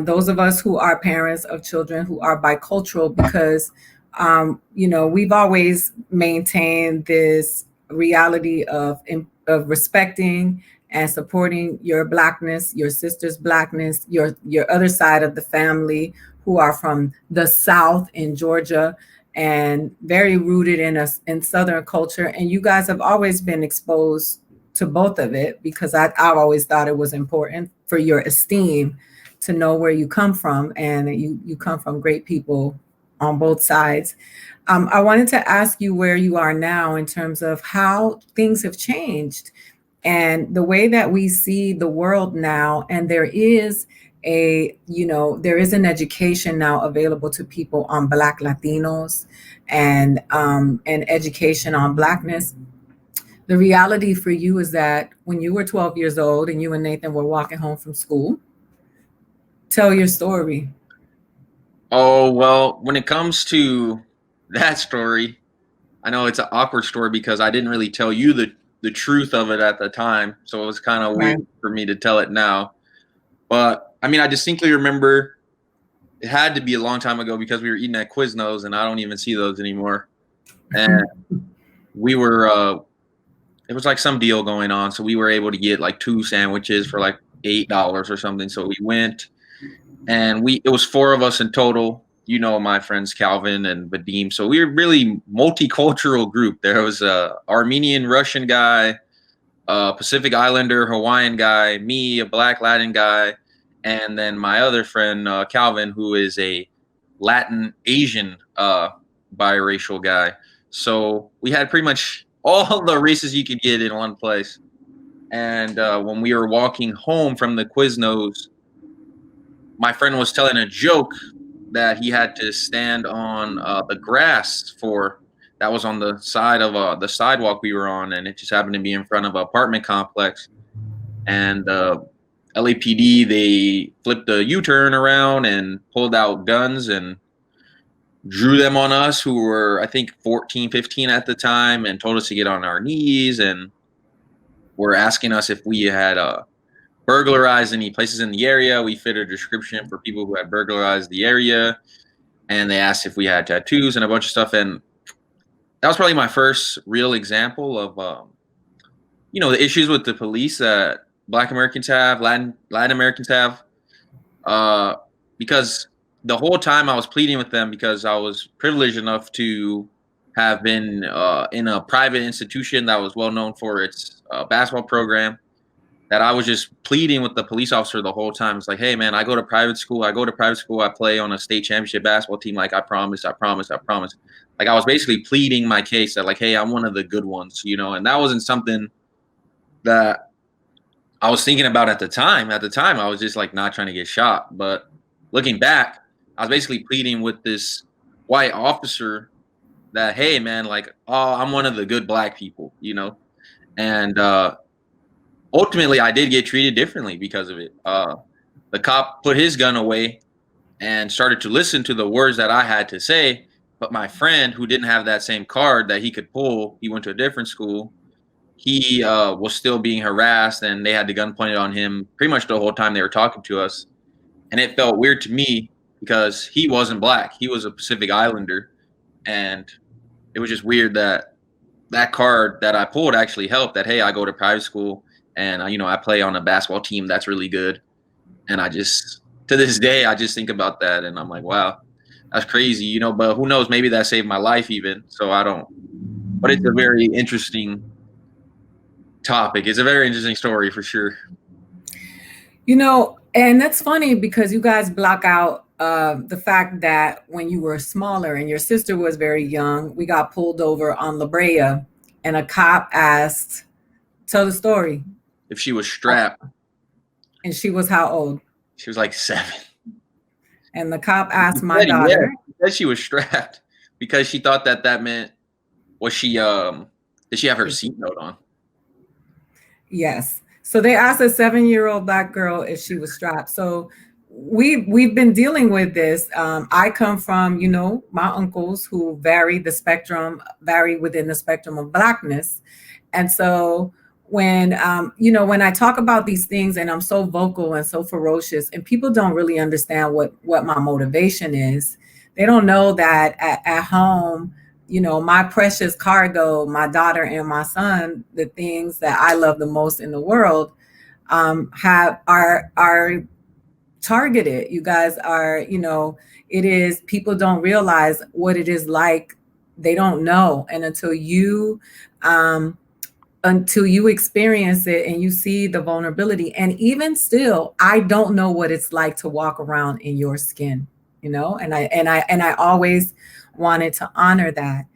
those of us who are parents of children who are bicultural, because we've always maintained this reality of respecting and supporting your blackness, your sister's blackness, your other side of the family who are from the South in Georgia, and very rooted in us in Southern culture. And you guys have always been exposed to both of it, because I've always thought it was important for your esteem to know where you come from, and you come from great people on both sides. I wanted to ask you where you are now in terms of how things have changed and the way that we see the world now. And there is an education now available to people on Black Latinos, and education on Blackness. The reality for you is that when you were 12 years old and you and Nathan were walking home from school, tell your story. Oh, well, when it comes to that story, I know it's an awkward story because I didn't really tell you the truth of it at the time. So it was kind of weird for me to tell it now. But I mean, I distinctly remember it had to be a long time ago because we were eating at Quiznos, and I don't even see those anymore. And we were, it was like some deal going on. So we were able to get like 2 sandwiches for like $8 or something. So we went, and it was 4 of us in total. You know, my friends Calvin and Vadim. So we were really multicultural group. There was a Armenian Russian guy, a Pacific Islander Hawaiian guy, me, a Black Latin guy, and then my other friend Calvin, who is a Latin Asian biracial guy. So we had pretty much all the races you could get in one place. And when we were walking home from the Quiznos, my friend was telling a joke that he had to stand on the grass that was on the side of the sidewalk we were on, and it just happened to be in front of an apartment complex. And LAPD, they flipped a U-turn around and pulled out guns and drew them on us, who were, I think, 14, 15 at the time, and told us to get on our knees, and were asking us if we had burglarized any places in the area. We fit a description for people who had burglarized the area, and they asked if we had tattoos and a bunch of stuff. And that was probably my first real example of, the issues with the police that Black Americans have, Latin Americans have, because the whole time I was pleading with them, because I was privileged enough to have been in a private institution that was well known for its basketball program, that I was just pleading with the police officer the whole time. It's like, hey, man, I go to private school. I play on a state championship basketball team. Like, I promise. Like, I was basically pleading my case that, like, hey, I'm one of the good ones, and that wasn't something that I was thinking about at the time. At the time, I was just, like, not trying to get shot. But looking back, I was basically pleading with this white officer that, hey, man, like, oh, I'm one of the good Black people, and ultimately, I did get treated differently because of it. The cop put his gun away and started to listen to the words that I had to say. But my friend, who didn't have that same card that he could pull, he went to a different school. He was still being harassed, and they had the gun pointed on him pretty much the whole time they were talking to us. And it felt weird to me because he wasn't Black. He was a Pacific Islander. And it was just weird that card that I pulled actually helped, that, hey, I go to private school, and, I play on a basketball team that's really good. And to this day, I just think about that, and I'm like, wow, that's crazy, but who knows, maybe that saved my life even. So but it's a very interesting topic. It's a very interesting story for sure. And that's funny because you guys block out the fact that when you were smaller and your sister was very young, we got pulled over on La Brea, and a cop asked, tell the story. If she was strapped. And she was how old? She was like 7. And the cop asked my daughter. Yeah, she said she was strapped because she thought that meant, did she have her seatbelt on? Yes. So they asked a 7-year-old Black girl if she was strapped. So we've been dealing with this. I come from, my uncles who vary within the spectrum of Blackness. And so when when I talk about these things and I'm so vocal and so ferocious, and people don't really understand what my motivation is. They don't know that at home, my precious cargo, my daughter and my son, the things that I love the most in the world, have are targeted. You guys are, it is, people don't realize what it is like. They don't know. And until you experience it and you see the vulnerability, and even still, I don't know what it's like to walk around in your skin, and I always wanted to honor that.